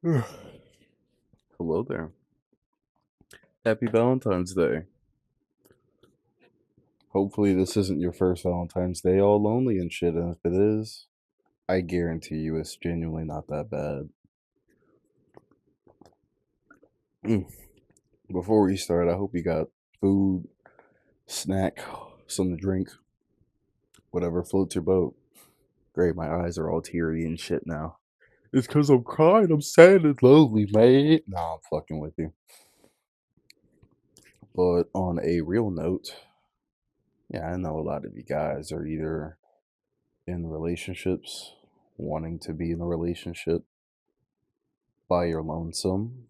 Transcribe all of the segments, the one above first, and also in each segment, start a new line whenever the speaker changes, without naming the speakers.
Hello there. Happy Valentine's Day. Hopefully, this isn't your first Valentine's Day all lonely and shit, and if it is, I guarantee you it's genuinely not that bad. Mm. Before we start, I hope you got food, snack, something to drink, whatever floats your boat. Great, my eyes are all teary and shit now. It's because I'm crying, I'm sad and lonely, mate. Nah, I'm fucking with you. But on a real note, yeah, I know a lot of you guys are either in relationships, wanting to be in a relationship, by your lonesome,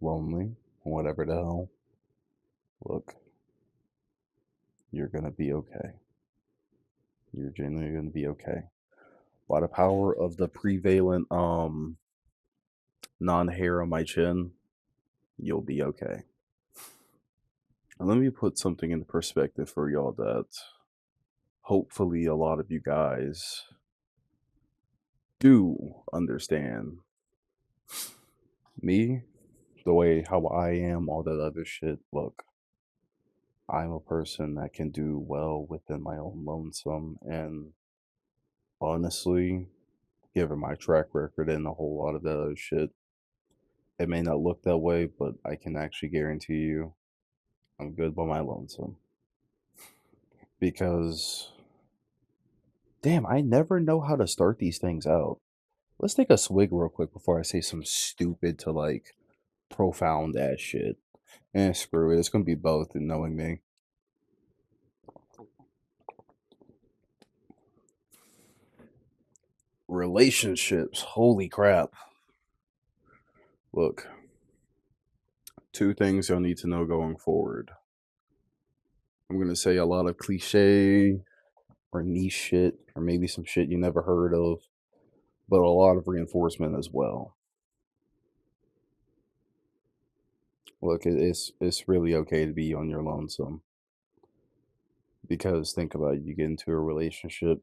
lonely, whatever the hell. Look, you're gonna be okay. You're genuinely gonna be okay. By the power of the prevalent non-hair on my chin, you'll be okay. And let me put something into perspective for y'all that hopefully a lot of you guys do understand. Me, the way how I am, all that other shit. Look, I'm a person that can do well within my own lonesome, and honestly, given my track record and a whole lot of that other shit, it may not look that way, but I can actually guarantee you I'm good by my lonesome. Because, damn, I never know how to start these things out. Let's take a swig real quick before I say some stupid to like profound ass shit. And screw it, it's gonna be both in knowing me. Relationships, holy crap. Look, two things you'll need to know going forward. I'm gonna say a lot of cliche or niche shit, or maybe some shit you never heard of, but a lot of reinforcement as well. Look, it's really okay to be on your lonesome because think about it, you get into a relationship,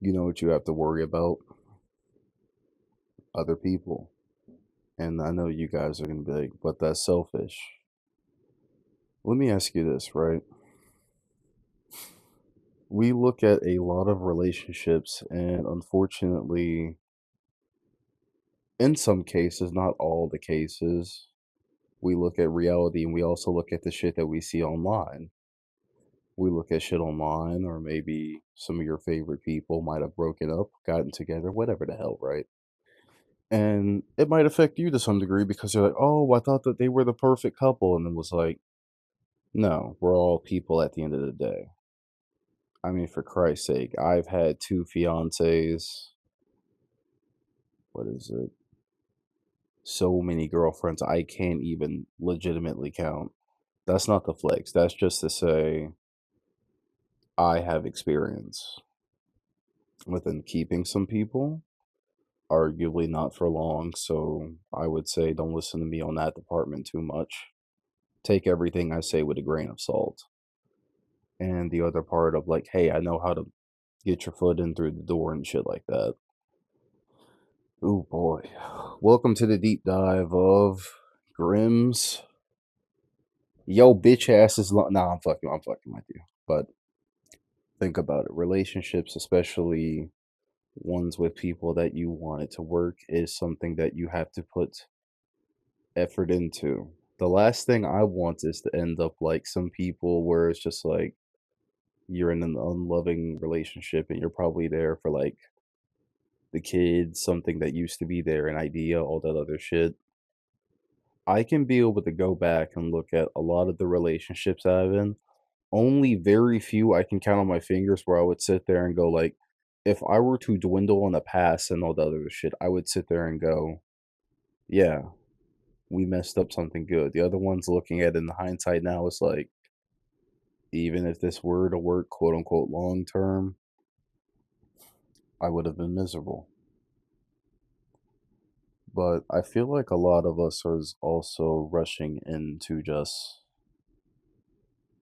you know what you have to worry about, other people. And I know you guys are gonna be like, but that's selfish. Let me ask you this, right? We look at a lot of relationships, and unfortunately, in some cases, not all the cases, we look at reality and we also look at the shit that we see online. We look at shit online, or maybe some of your favorite people might have broken up, gotten together, whatever the hell, right? And it might affect you to some degree because you're like, oh, I thought that they were the perfect couple. And it was like, no, we're all people at the end of the day. I mean, for Christ's sake, I've had two fiancés. What is it? So many girlfriends, I can't even legitimately count. That's not the flex. That's just to say I have experience within keeping some people, arguably not for long. So I would say don't listen to me on that department too much. Take everything I say with a grain of salt. And the other part of like, hey, I know how to get your foot in through the door and shit like that. Oh boy. Welcome to the deep dive of Grimm's. Yo, bitch ass is nah, I'm fucking with you. But think about it. Relationships, especially ones with people that you want it to work, is something that you have to put effort into. The last thing I want is to end up like some people where it's just like you're in an unloving relationship and you're probably there for like the kids, something that used to be there, an idea, all that other shit. I can be able to go back and look at a lot of the relationships I've in. Only very few I can count on my fingers where I would sit there and go like, if I were to dwindle on the past and all that other shit, I would sit there and go, yeah, we messed up something good. The other ones looking at it in hindsight now is like, even if this were to work, quote unquote, long term, I would have been miserable. But I feel like a lot of us are also rushing into just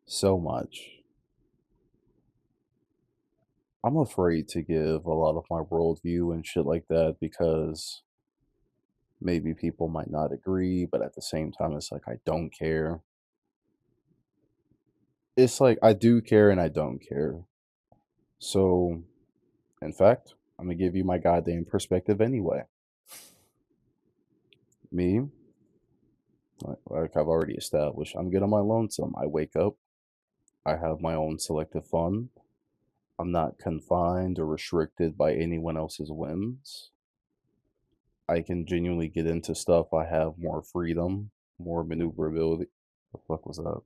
so much. I'm afraid to give a lot of my worldview and shit like that because Maybe people might not agree, but at the same time, it's like I don't care. It's like I do care and I don't care. So, in fact, I'm gonna give you my goddamn perspective anyway. Me, like I've already established, I'm good on my lonesome. I wake up, I have my own selective fun. I'm not confined or restricted by anyone else's whims. I can genuinely get into stuff. I have more freedom, more maneuverability. The fuck was that?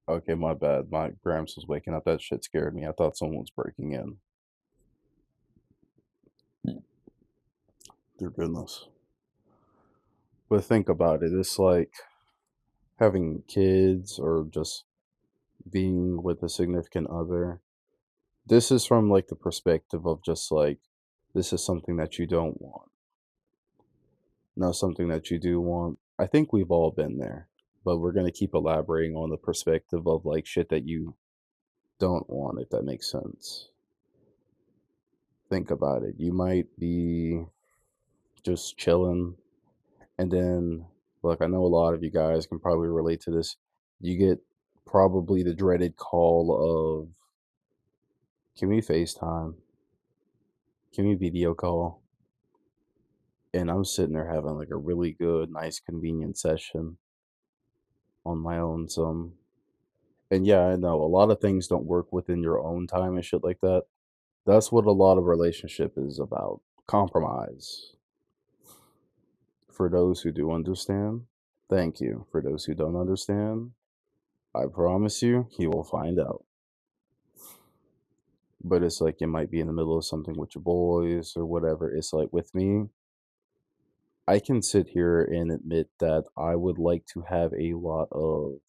Okay, my bad. My Gramps was waking up. That shit scared me. I thought someone was breaking in. Dear goodness. But think about it. It's like having kids or just being with a significant other. This is from like the perspective of just like, this is something that you don't want. No, something that you do want. I think we've all been there, but we're going to keep elaborating on the perspective of like shit that you don't want, if that makes sense. Think about it. You might be just chilling, and then, look, I know a lot of you guys can probably relate to this. You get probably the dreaded call of, can we FaceTime? Can we video call? And I'm sitting there having like a really good, nice, convenient session on my own. And yeah, I know a lot of things don't work within your own time and shit like that. That's what a lot of relationship is about. Compromise. For those who do understand, thank you. For those who don't understand, I promise you will find out. But it's like you might be in the middle of something with your boys or whatever. It's like with me, I can sit here and admit that I would like to have a lot of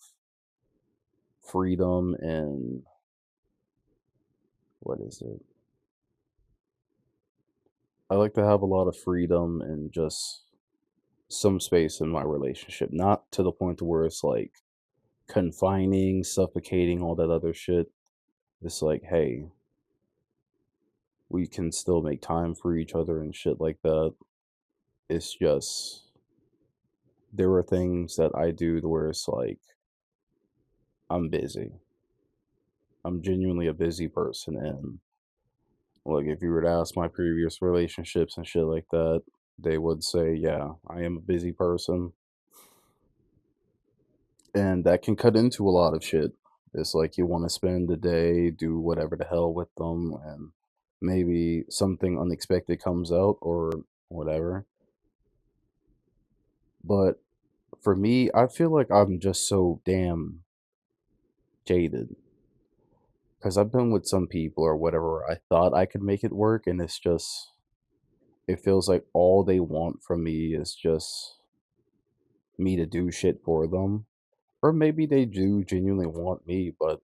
freedom and what is it? I like to have a lot of freedom and just some space in my relationship. Not to the point to where it's like confining, suffocating, all that other shit. It's like, hey, we can still make time for each other and shit like that. It's just there are things that I do to where it's like I'm busy. I'm genuinely a busy person, and like if you were to ask my previous relationships and shit like that, they would say, "Yeah, I am a busy person," and that can cut into a lot of shit. It's like you want to spend the day, do whatever the hell with them, and maybe something unexpected comes out or whatever. But for me, I feel like I'm just so damn jaded because I've been with some people or whatever. I thought I could make it work, and it's just, it feels like all they want from me is just me to do shit for them. Or maybe they do genuinely want me, but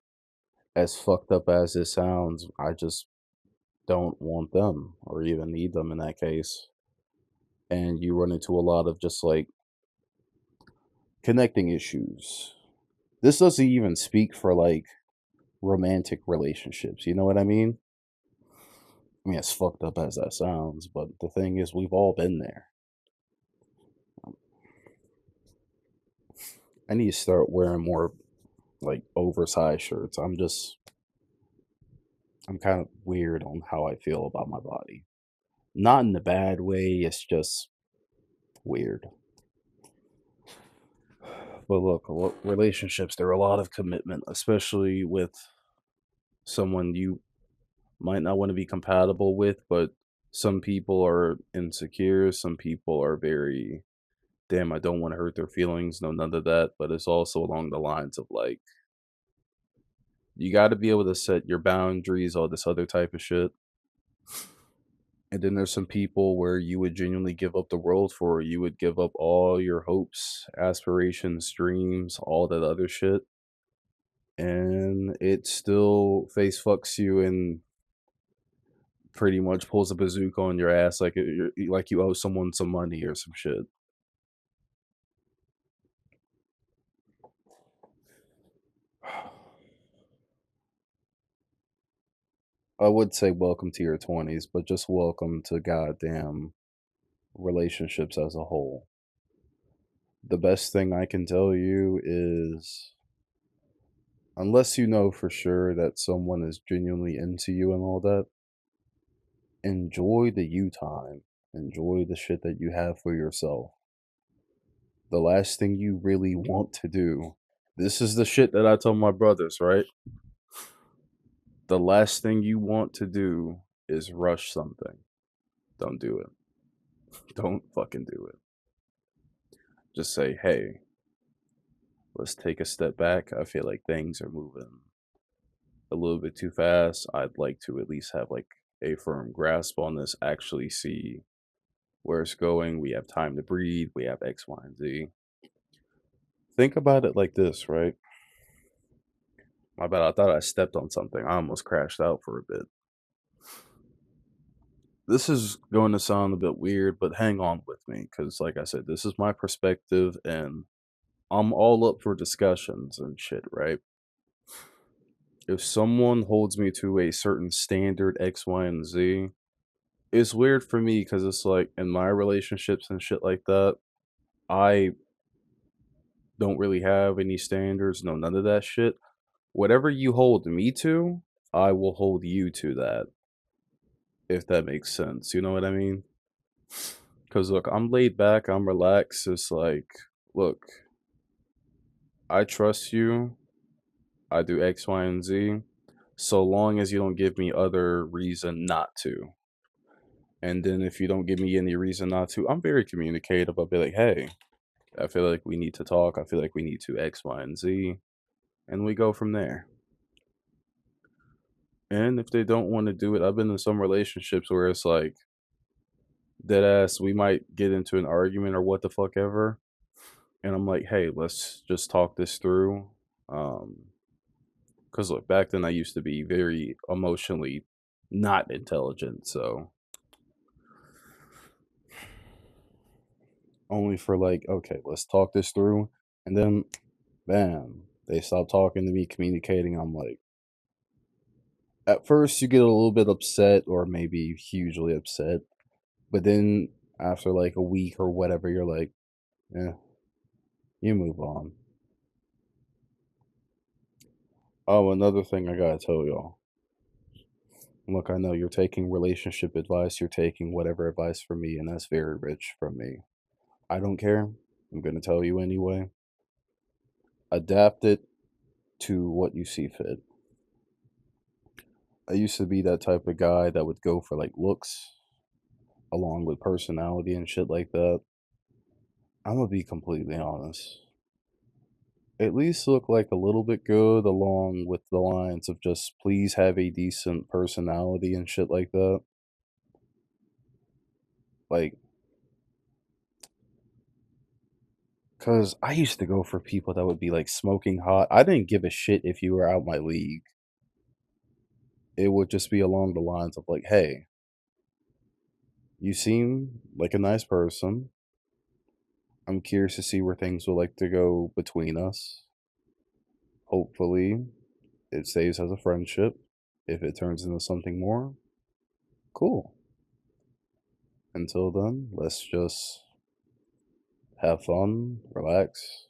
as fucked up as it sounds, I just don't want them or even need them in that case. And you run into a lot of just like connecting issues. This doesn't even speak for like romantic relationships, you know what I mean? I mean, as fucked up as that sounds, but the thing is, we've all been there. I need to start wearing more like oversized shirts. I'm kind of weird on how I feel about my body. Not in a bad way, it's just weird. But look, relationships, there are a lot of commitment, especially with someone you might not want to be compatible with, but some people are insecure, some people are very, damn, I don't want to hurt their feelings, no, none of that. But it's also along the lines of like, you got to be able to set your boundaries, all this other type of shit. And then there's some people where you would genuinely give up the world for. You would give up all your hopes, aspirations, dreams, all that other shit. And it still face fucks you and pretty much pulls a bazooka on your ass like like you owe someone some money or some shit. I would say welcome to your 20s, but just welcome to goddamn relationships as a whole. The best thing I can tell you is unless you know for sure that someone is genuinely into you and all that, enjoy the you time. Enjoy the shit that you have for yourself. The last thing you really want to do, this is the shit that I tell my brothers, right? The last thing you want to do is rush something. Don't do it. Don't fucking do it. Just say, hey, let's take a step back. I feel like things are moving a little bit too fast. I'd like to at least have like a firm grasp on this, actually see where it's going. We have time to breathe. We have X, Y, and Z. Think about it like this, right? My bad. I thought I stepped on something. I almost crashed out for a bit. This is going to sound a bit weird, but hang on with me because, like I said, this is my perspective and I'm all up for discussions and shit, right? If someone holds me to a certain standard X, Y, and Z, it's weird for me because it's like in my relationships and shit like that, I don't really have any standards, no, none of that shit. Whatever you hold me to, I will hold you to that, if that makes sense. You know what I mean? Because look, I'm laid back, I'm relaxed. It's like, look, I trust you. I do X, Y, and Z. So long as you don't give me other reason not to. And then if you don't give me any reason not to, I'm very communicative. I'll be like, hey, I feel like we need to talk. I feel like we need to X, Y, and Z. And we go from there. And if they don't want to do it, I've been in some relationships where it's like, dead ass, we might get into an argument or what the fuck ever. And I'm like, hey, let's just talk this through. Because look, back then I used to be very emotionally not intelligent. So only for like, okay, let's talk this through. And then, bam, they stop talking to me, communicating. I'm like, at first you get a little bit upset or maybe hugely upset. But then after like a week or whatever, you're like, eh, you move on. Oh, another thing I gotta tell y'all. Look, I know you're taking relationship advice, you're taking whatever advice from me, and that's very rich from me. I don't care. I'm gonna tell you anyway. Adapt it to what you see fit. I used to be that type of guy that would go for like looks along with personality and shit like that. I'm gonna be completely honest. At least look like a little bit good along with the lines of just please have a decent personality and shit like that. Like, cause I used to go for people that would be like smoking hot. I didn't give a shit if you were out my league. It would just be along the lines of like, hey, you seem like a nice person. I'm curious to see where things would like to go between us. Hopefully, it stays as a friendship. If it turns into something more, cool. Until then, let's just have fun, relax,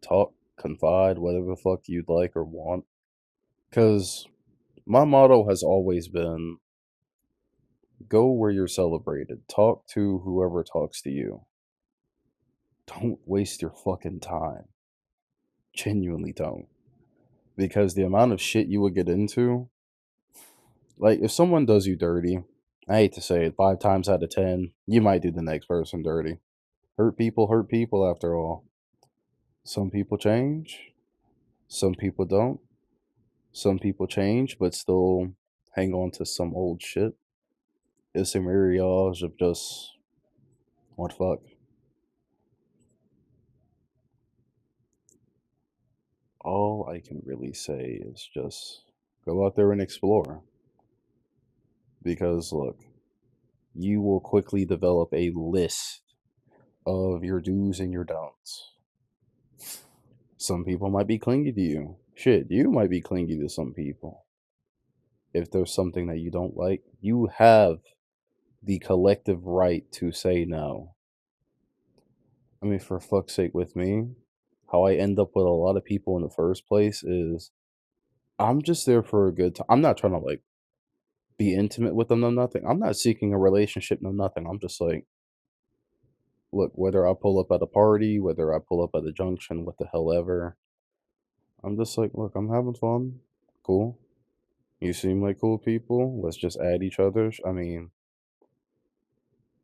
talk, confide, whatever the fuck you'd like or want. Because my motto has always been go where you're celebrated. Talk to whoever talks to you. Don't waste your fucking time. Genuinely don't. Because the amount of shit you would get into, like if someone does you dirty, I hate to say it, 5 times out of 10, you might do the next person dirty. Hurt people after all. Some people change, some people don't. Some people change, but still hang on to some old shit. It's a mirage of just, what fuck. All I can really say is just go out there and explore. Because look, you will quickly develop a list of your do's and your don'ts. Some people might be clingy to you. Shit, you might be clingy to some people. if there's something that you don't like, you have the collective right to say no. I mean, for fuck's sake, with me, how I end up with a lot of people in the first place is I'm just there for a good time. I'm not trying to like be intimate with them, no nothing. I'm not seeking a relationship, no nothing. I'm just like, look, whether I pull up at a party, whether I pull up at a junction, what the hell ever, I'm just like, look, I'm having fun. Cool. You seem like cool people. Let's just add each other's. I mean,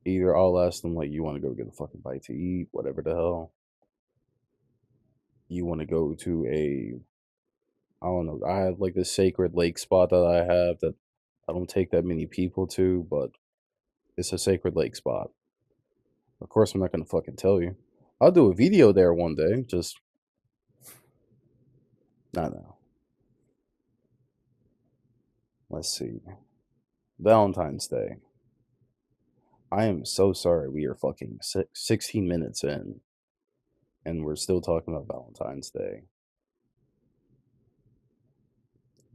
either I'll ask them like, you want to go get a fucking bite to eat, whatever the hell. You want to go to a, I don't know. I have like this sacred lake spot that I have that I don't take that many people to, but it's a sacred lake spot. Of course, I'm not gonna fucking tell you. I'll do a video there one day. Just, I don't know. Let's see. Valentine's Day. I am so sorry we are fucking 16 minutes in and we're still talking about Valentine's Day.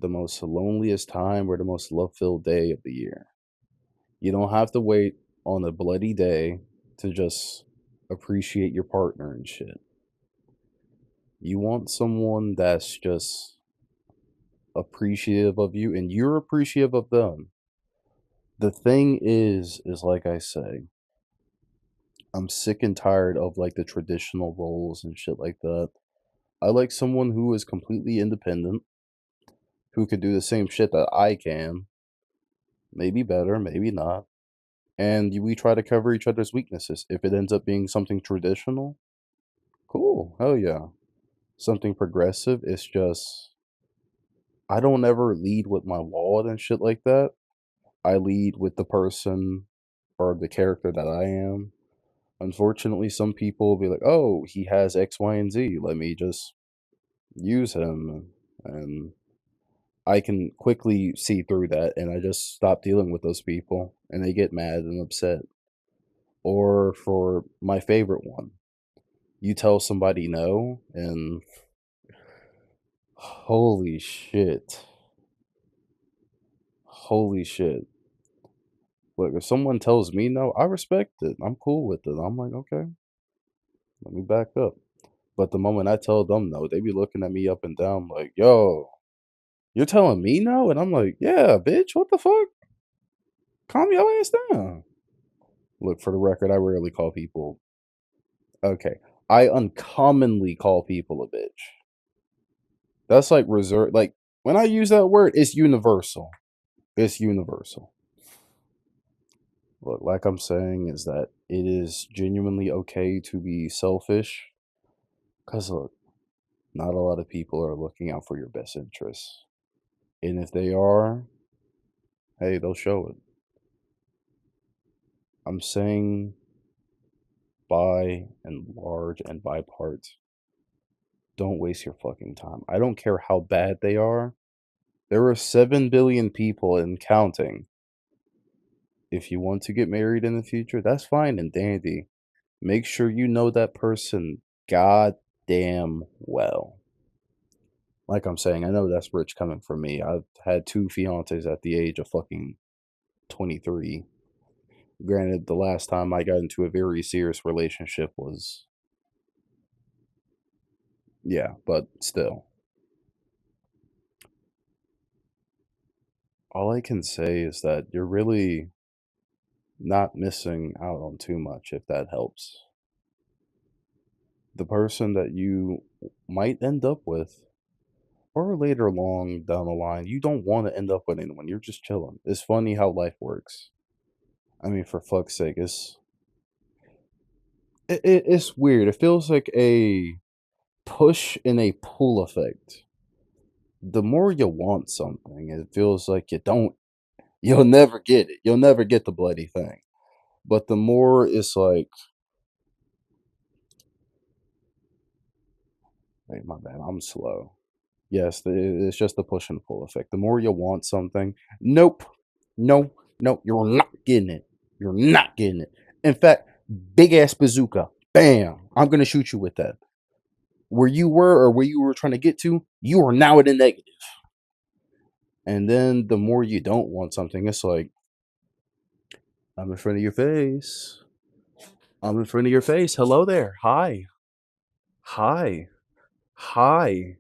The most loneliest time or the most love filled day of the year. You don't have to wait on a bloody day to just appreciate your partner and shit. You want someone that's just appreciative of you and you're appreciative of them. The thing is like I say, I'm sick and tired of like the traditional roles and shit like that. I like someone who is completely independent, who could do the same shit that I can, maybe better, maybe not. And we try to cover each other's weaknesses. If it ends up being something traditional, cool, hell yeah. Something progressive, it's just, I don't ever lead with my wallet and shit like that. I lead with the person or the character that I am. Unfortunately, some people will be like, oh, he has X, Y, and Z. Let me just use him. And I can quickly see through that and I just stop dealing with those people and they get mad and upset. Or for my favorite one, you tell somebody no and holy shit. Holy shit. Look, if someone tells me no, I respect it. I'm cool with it. I'm like, okay, let me back up. But the moment I tell them no, they be looking at me up and down like, yo, you're telling me no? And I'm like, yeah, bitch, what the fuck? Calm your ass down. Look, for the record, I rarely call people. Okay. I uncommonly call people a bitch. That's like reserved. Like, when I use that word, it's universal. It's universal. Look, like I'm saying, is that it is genuinely okay to be selfish. Because, look, not a lot of people are looking out for your best interests. And if they are, hey, they'll show it. I'm saying by and large and by parts, don't waste your fucking time. I don't care how bad they are. There are 7 billion people and counting. If you want to get married in the future, that's fine and dandy. Make sure you know that person goddamn well. Like I'm saying, I know that's rich coming from me. I've had 2 fiancés at the age of fucking 23. Granted, the last time I got into a very serious relationship was, yeah, but still. All I can say is that you're really not missing out on too much if that helps. The person that you might end up with, or later along down the line, you don't want to end up with anyone. You're just chilling. It's funny how life works. I mean, for fuck's sake, it's weird. It feels like a push and a pull effect. The more you want something, it feels like you'll never get it. You'll never get the bloody thing. But the more it's like, wait, my bad, I'm slow. Yes, it's just the push and pull effect. The more you want something, nope, no, no, you're not getting it. You're not getting it. In fact, big ass bazooka, bam, I'm gonna shoot you with that. Where you were or where you were trying to get to, you are now in the negative. And then the more you don't want something, it's like, I'm in front of your face. I'm in front of your face. Hello there. Hi. Hi. Hi.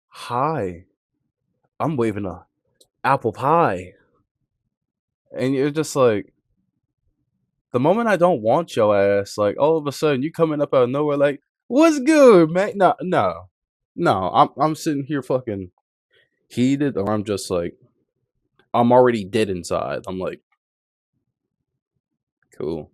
Hi. I'm waving a apple pie. And you're just like, the moment I don't want your ass, like all of a sudden you coming up out of nowhere like, what's good, man? No, no. No, I'm sitting here fucking heated, or I'm just like, I'm already dead inside. I'm like, cool.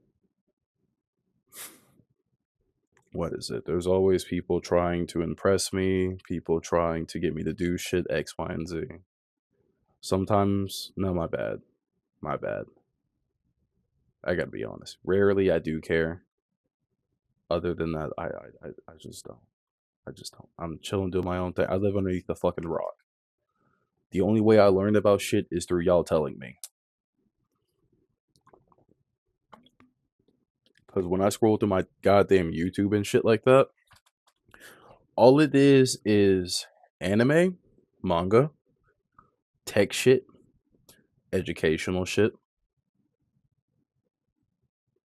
What is it? There's always people trying to impress me, people trying to get me to do shit X, Y, and Z. Sometimes, no, my bad. My bad. I gotta be honest. Rarely I do care. Other than that, I just don't. I just don't. I'm chilling, doing my own thing. I live underneath the fucking rock. The only way I learned about shit is through y'all telling me. Because when I scroll through my goddamn YouTube and shit like that, all it is anime, manga, tech shit, educational shit.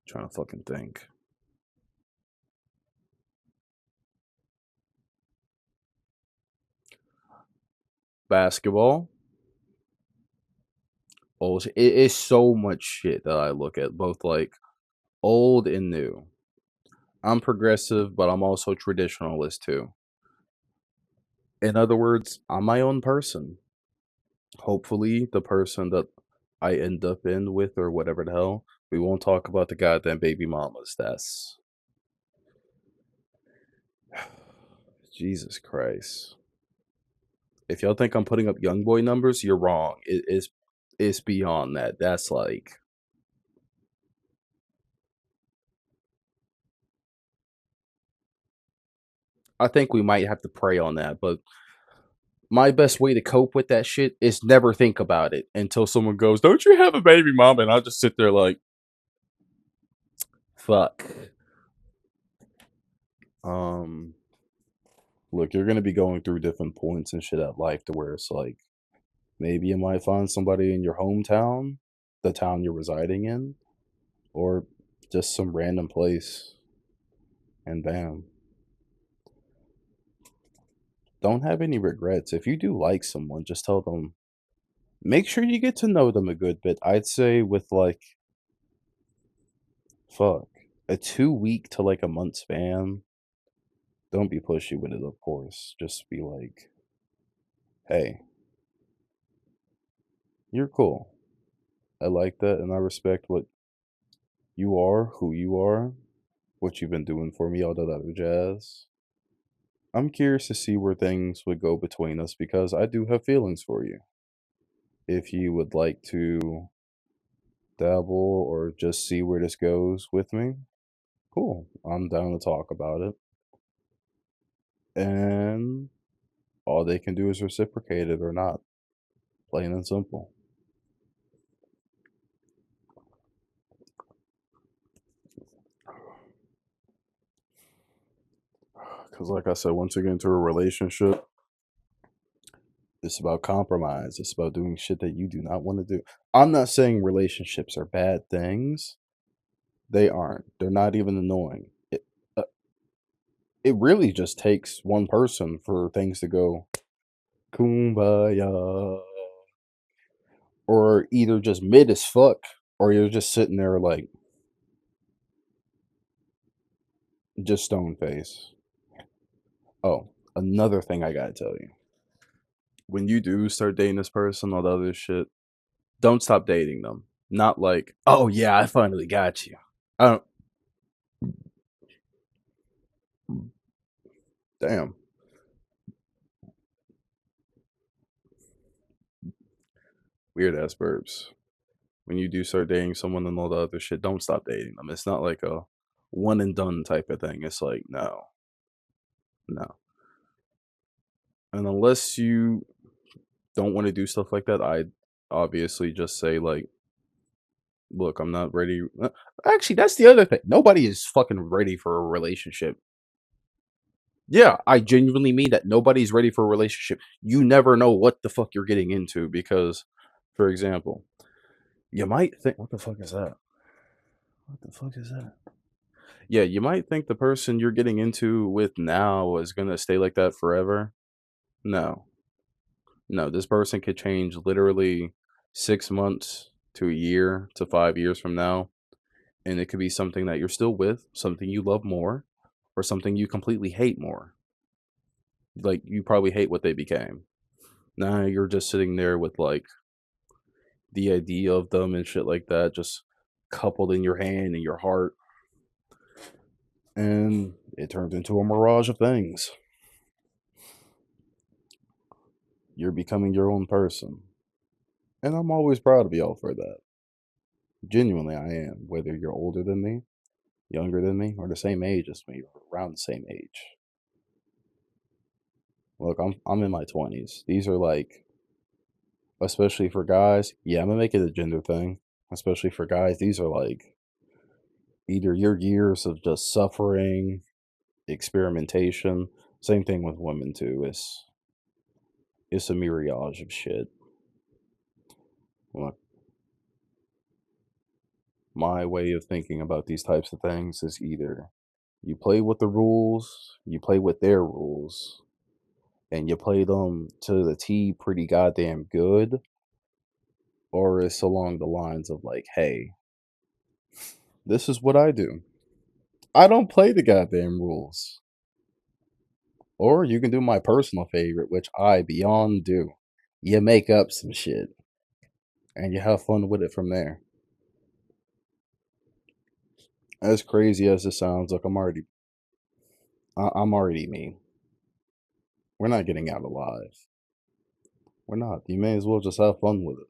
Trying to fucking think. Basketball. Oh, it is so much shit that I look at, both like old and new. I'm progressive, but I'm also traditionalist too. In other words, I'm my own person. Hopefully, the person that I end up in with, or whatever the hell, we won't talk about the goddamn baby mamas. That's Jesus Christ. If y'all think I'm putting up young boy numbers, you're wrong. It's beyond that. That's like, I think we might have to pray on that, but my best way to cope with that shit is never think about it until someone goes, "Don't you have a baby mama?" And I'll just sit there like, fuck. Um, Look, you're gonna be going through different points and shit at life to where it's like, maybe you might find somebody in your hometown, the town you're residing in, or just some random place, and bam. Don't have any regrets. If you do like someone, just tell them, make sure you get to know them a good bit. I'd say with like, fuck, a 2 week to like a month span. Don't be pushy with it, of course. Just be like, hey, you're cool. I like that, and I respect what you are, who you are, what you've been doing for me, all that other jazz. I'm curious to see where things would go between us because I do have feelings for you. If you would like to dabble or just see where this goes with me, cool. I'm down to talk about it. And all they can do is reciprocate it or not. Plain and simple. Because, like I said, once you get into a relationship, it's about compromise. It's about doing shit that you do not want to do. I'm not saying relationships are bad things. They aren't. They're not even annoying. Uh, it really just takes one person for things to go kumbaya, or either just mid as fuck, or you're just sitting there like just stone face. Oh, another thing I gotta tell you: when you do start dating this person, all the other shit, don't stop dating them. Not like, oh yeah, I finally got you. I don't. Damn. Weird ass burps. When you do start dating someone and all the other shit, don't stop dating them. It's not like a one and done type of thing. It's like, no, no. And unless you don't want to do stuff like that, I'd obviously just say, like, look, I'm not ready. Actually, that's the other thing. Nobody is fucking ready for a relationship. Yeah, I genuinely mean that. Nobody's ready for a relationship. You never know what the fuck you're getting into because, for example, you might think, what the fuck is that? What the fuck is that? Yeah, you might think the person you're getting into with now is gonna stay like that forever. No, no, this person could change literally 6 months to a year to 5 years from now, and it could be something that you're still with, something you love more, or something you completely hate more. Like you probably hate what they became. Now you're just sitting there with like the idea of them and shit like that, just coupled in your hand and your heart, and it turns into a mirage of things. You're becoming your own person. And I'm always proud of y'all for that. Genuinely, I am. Whether you're older than me, younger than me, or the same age as me, or around the same age. Look, I'm in my 20s. These are like, especially for guys. Yeah, I'm gonna make it a gender thing. Especially for guys, these are like either your years of just suffering, experimentation. Same thing with women too. It's a mirage of shit. Look, my way of thinking about these types of things is either you play with the rules, you play with their rules, and you play them to the T pretty goddamn good, or it's along the lines of like, hey, this is what I do. I don't play the goddamn rules. Or you can do my personal favorite, which I beyond do. You make up some shit and you have fun with it from there. As crazy as it sounds, look, I'm already me. We're not getting out alive. We're not. You may as well just have fun with it.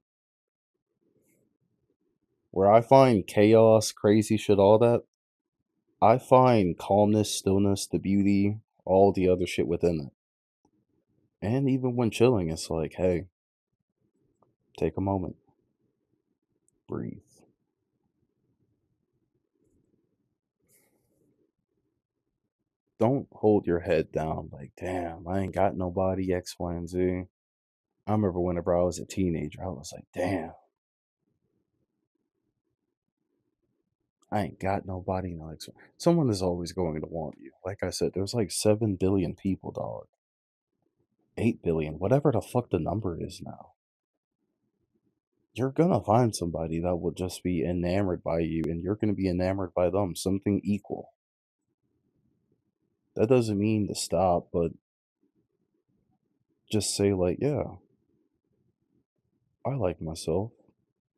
Where I find chaos, crazy shit, all that, I find calmness, stillness, the beauty, all the other shit within it. And even when chilling, it's like, hey, take a moment, breathe. Don't hold your head down like, damn, I ain't got nobody, X, Y, and Z. I remember whenever I was a teenager, I was like, damn, I ain't got nobody. No, X. Someone is always going to want you. Like I said, there's like 7 billion people, dog. 8 billion, whatever the fuck the number is now. You're gonna find somebody that will just be enamored by you and you're gonna be enamored by them, something equal. That doesn't mean to stop, but just say, like, yeah, I like myself.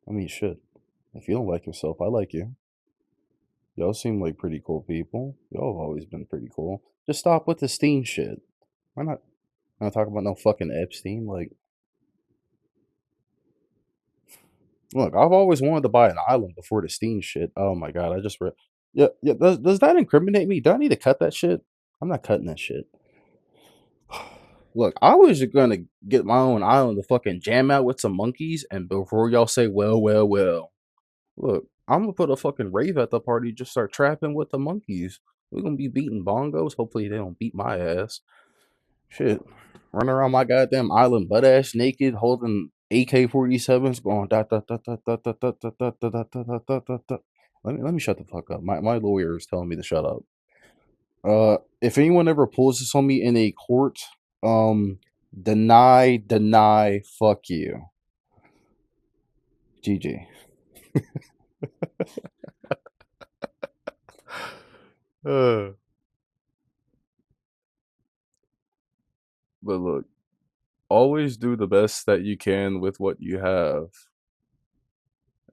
I mean, shit. If you don't like yourself, I like you. Y'all seem like pretty cool people. Y'all have always been pretty cool. Just stop with the Steen shit. Why not talking about no fucking Epstein? Like, look, I've always wanted to buy an island before the Steen shit. Oh my god, I just read. Yeah, yeah. Does that incriminate me? Do I need to cut that shit? I'm not cutting that shit. Look, I was gonna get my own island to fucking jam out with some monkeys, and before y'all say, well, well, well, look, I'm gonna put a fucking rave at the party, just start trapping with the monkeys. We're gonna be beating bongos. Hopefully, they don't beat my ass. Shit. Running around my goddamn island butt ass naked, holding AK-47s, going da da da da da da da da da da da da da da da. Let me shut the fuck up. My lawyer is telling me to shut up. If anyone ever pulls this on me in a court, deny, fuck you. GG. Uh, but look, always do the best that you can with what you have.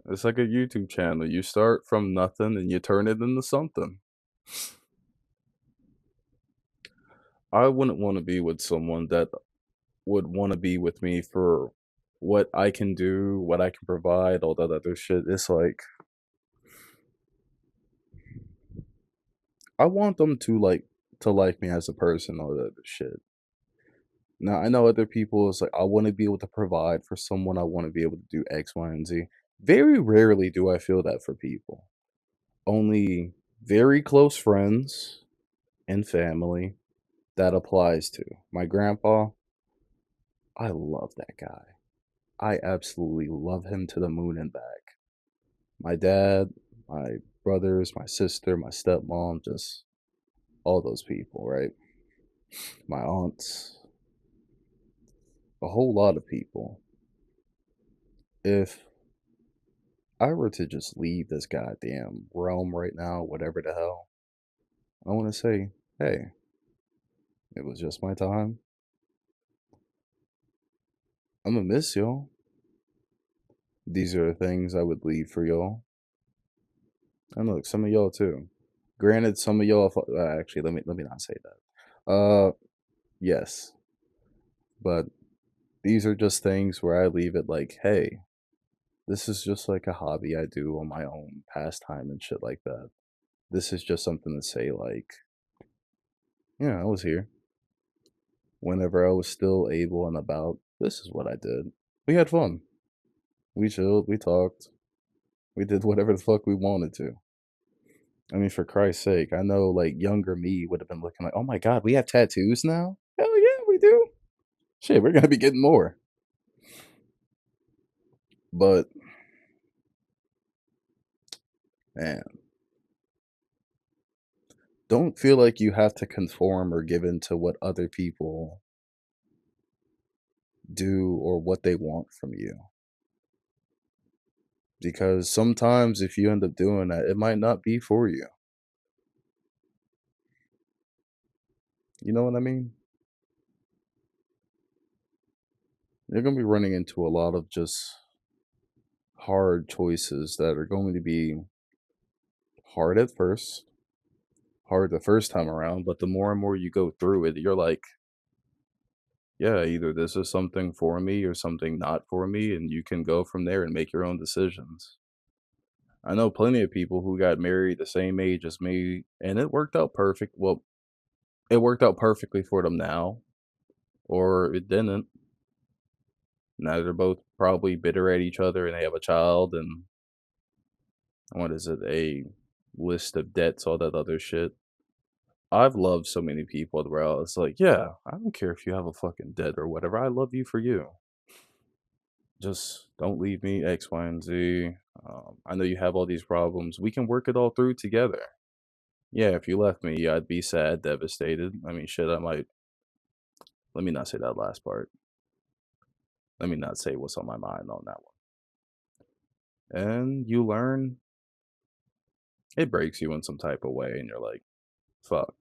It's like a YouTube channel. You start from nothing and you turn it into something. I wouldn't want to be with someone that would want to be with me for what I can do, what I can provide, all that other shit. It's like I want them to like me as a person, all that other shit. Now I know other people is like I want to be able to provide for someone. I want to be able to do X, Y, and Z. Very rarely do I feel that for people. Only very close friends and family. that applies to. My grandpa, I love that guy. I absolutely love him to the moon and back. My dad, my brothers, my sister, my stepmom, just all those people, right? My aunts, a whole lot of people. If I were to just leave this goddamn realm right now, whatever the hell, I want to say, hey, it was just my time. I'm gonna miss y'all. These are the things I would leave for y'all. And look, some of y'all too. Granted, some of y'all, actually, let me not say that. Yes, but these are just things where I leave it like, hey, this is just like a hobby I do on my own pastime and shit like that. This is just something to say, like, yeah, I was here. Whenever I was still able and about, this is what I did. We had fun. We chilled, we talked, we did whatever the fuck we wanted to. I mean, for Christ's sake, I know like younger me would have been looking like, oh my god, we have tattoos now? Hell yeah, we do. Shit, we're gonna be getting more. But, man, don't feel like you have to conform or give in to what other people do or what they want from you. Because sometimes if you end up doing that, it might not be for you. You know what I mean? You're going to be running into a lot of just hard choices that are going to be hard at first, hard the first time around, but the more and more you go through it, you're like, yeah, either this is something for me or something not for me, and you can go from there and make your own decisions. I know plenty of people who got married the same age as me, and it worked out perfect. Well, it worked out perfectly for them now, or it didn't. Now they're both probably bitter at each other and they have a child and what is it, a list of debts, all that other shit. I've loved so many people where I was like, yeah, I don't care if you have a fucking debt or whatever. I love you for you. Just don't leave me, X, Y, and Z. I know you have all these problems. We can work it all through together. Yeah, if you left me, yeah, I'd be sad, devastated. I mean, shit, I might. Let me not say that last part. Let me not say what's on my mind on that one. And you learn it breaks you in some type of way, and you're like, fuck.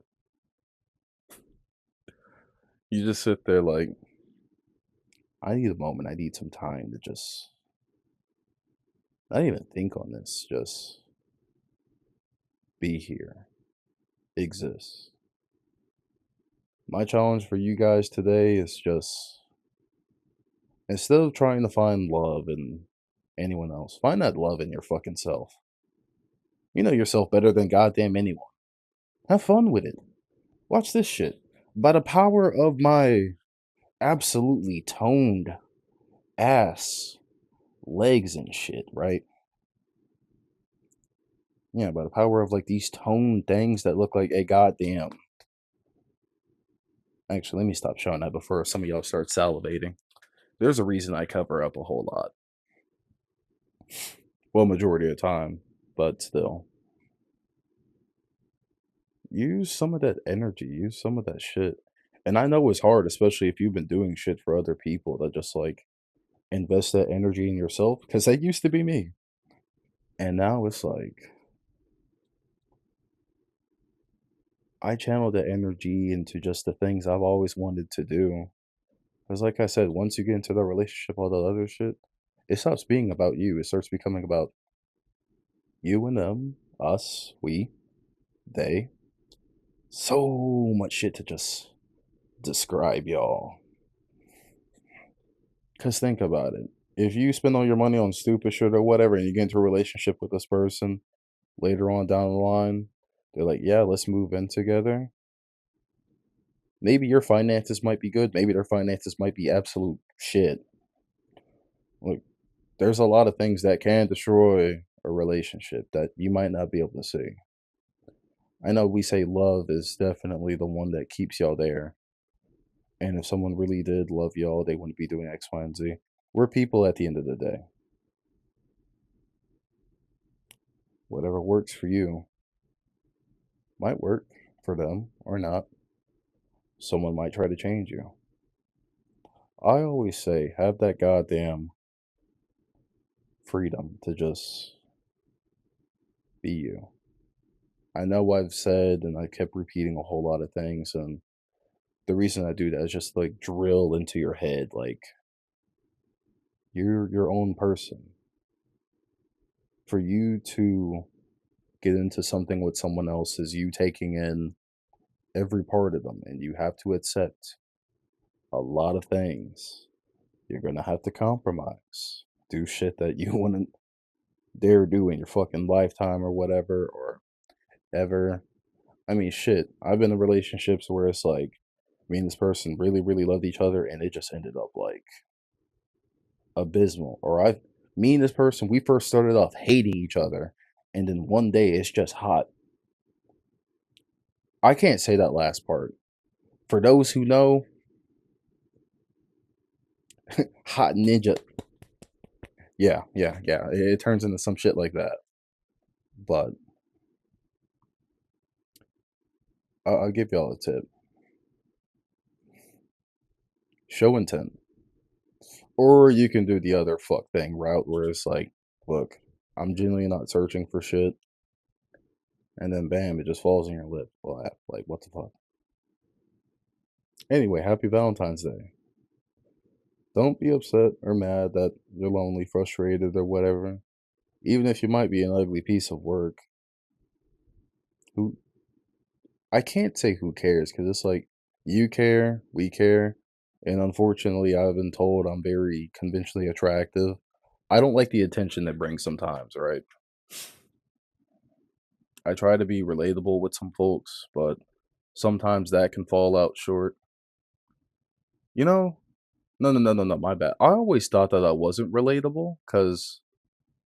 You just sit there like, I need a moment. I need some time to just not even think on this. Just be here, exist. My challenge for you guys today is just instead of trying to find love in anyone else, find that love in your fucking self. You know yourself better than goddamn anyone. Have fun with it. Watch this shit. By the power of my absolutely toned ass legs and shit, right? Yeah, by the power of like these toned things that look like a goddamn. Actually, let me stop showing that before some of y'all start salivating. There's a reason I cover up a whole lot. Well, majority of the time, but still. Use some of that energy, use some of that shit. And I know it's hard, especially if you've been doing shit for other people that just like invest that energy in yourself. Because that used to be me. And now it's like I channel that energy into just the things I've always wanted to do. Because, like I said, once you get into the relationship, all that other shit, it stops being about you. It starts becoming about you and them, us, we, they. So much shit to just describe, y'all. Because think about it. If you spend all your money on stupid shit or whatever, and you get into a relationship with this person later on down the line, they're like, yeah, let's move in together. Maybe your finances might be good. Maybe their finances might be absolute shit. Like, there's a lot of things that can destroy a relationship that you might not be able to see. I know we say love is definitely the one that keeps y'all there. And if someone really did love y'all, they wouldn't be doing X, Y, and Z. We're people at the end of the day. Whatever works for you might work for them or not. Someone might try to change you. I always say, have that goddamn freedom to just be you. I know I've said and I kept repeating a whole lot of things, and the reason I do that is just like drill into your head like you're your own person. For you to get into something with someone else is you taking in every part of them, and you have to accept a lot of things. You're gonna have to compromise, do shit that you wouldn't dare do in your fucking lifetime or whatever, or ever. I mean, shit. I've been in relationships where it's like me and this person really, really loved each other, and it just ended up like abysmal. Or me and this person, we first started off hating each other, and then one day it's just hot. I can't say that last part. For those who know, hot ninja. Yeah, yeah, yeah. It turns into some shit like that. But I'll give y'all a tip. Show intent. Or you can do the other fuck thing route where it's like, look, I'm genuinely not searching for shit. And then bam, it just falls in your lip. Like, what the fuck? Anyway, happy Valentine's Day. Don't be upset or mad that you're lonely, frustrated, or whatever. Even if you might be an ugly piece of work. Who I can't say who cares because it's like you care, we care, and unfortunately, I've been told I'm very conventionally attractive. I don't like the attention that brings sometimes, right? I try to be relatable with some folks, but sometimes that can fall out short. You know, no, no, no, no, no, my bad. I always thought that I wasn't relatable because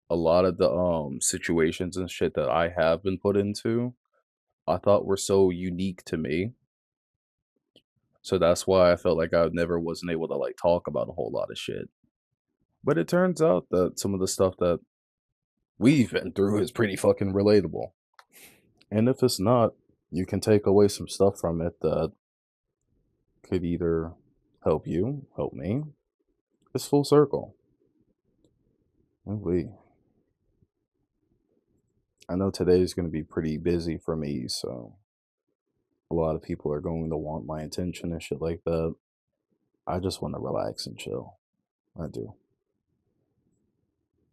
a lot of the situations and shit that I have been put into, I thought were so unique to me. So that's why I felt like I never wasn't able to like talk about a whole lot of shit. But it turns out that some of the stuff that we've been through is pretty fucking relatable. And if it's not, you can take away some stuff from it that could either help you, help me. It's full circle. We. I know today is going to be pretty busy for me, so a lot of people are going to want my attention and shit like that. I just want to relax and chill. I do.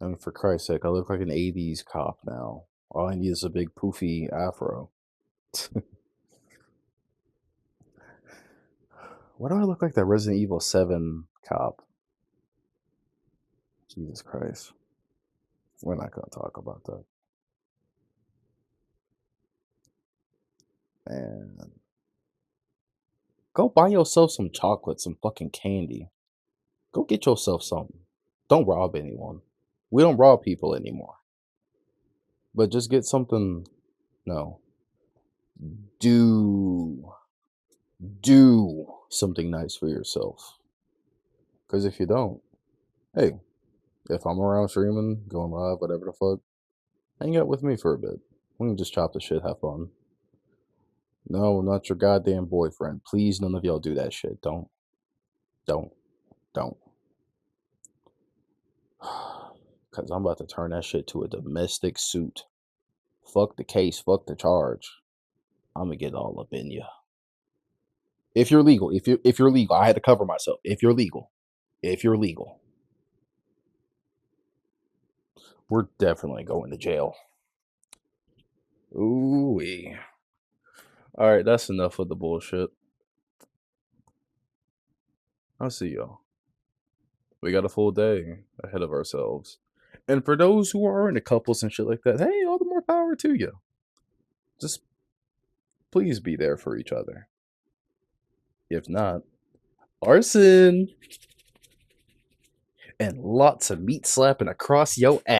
I mean, for Christ's sake, I look like an 80s cop now. All I need is a big poofy afro. Why do I look like that Resident Evil 7 cop? Jesus Christ. We're not going to talk about that. Man. Go buy yourself some chocolate, some fucking candy. Go get yourself something. Don't rob anyone. We don't rob people anymore. But just get something. No. Do. Do something nice for yourself. Because if you don't, hey, if I'm around streaming, going live, whatever the fuck, hang out with me for a bit. We can just chop the shit, have fun. No, not your goddamn boyfriend. Please, none of y'all do that shit. Don't. Don't. Don't. Because I'm about to turn that shit to a domestic suit. Fuck the case. Fuck the charge. I'm going to get all up in you. If you're legal. If you're legal. I had to cover myself. If you're legal. If you're legal. We're definitely going to jail. Ooh-wee. Alright, that's enough of the bullshit. I'll see y'all. We got a full day ahead of ourselves. And for those who are into couples and shit like that, hey, all the more power to you. Just please be there for each other. If not, arson and lots of meat slapping across your ass.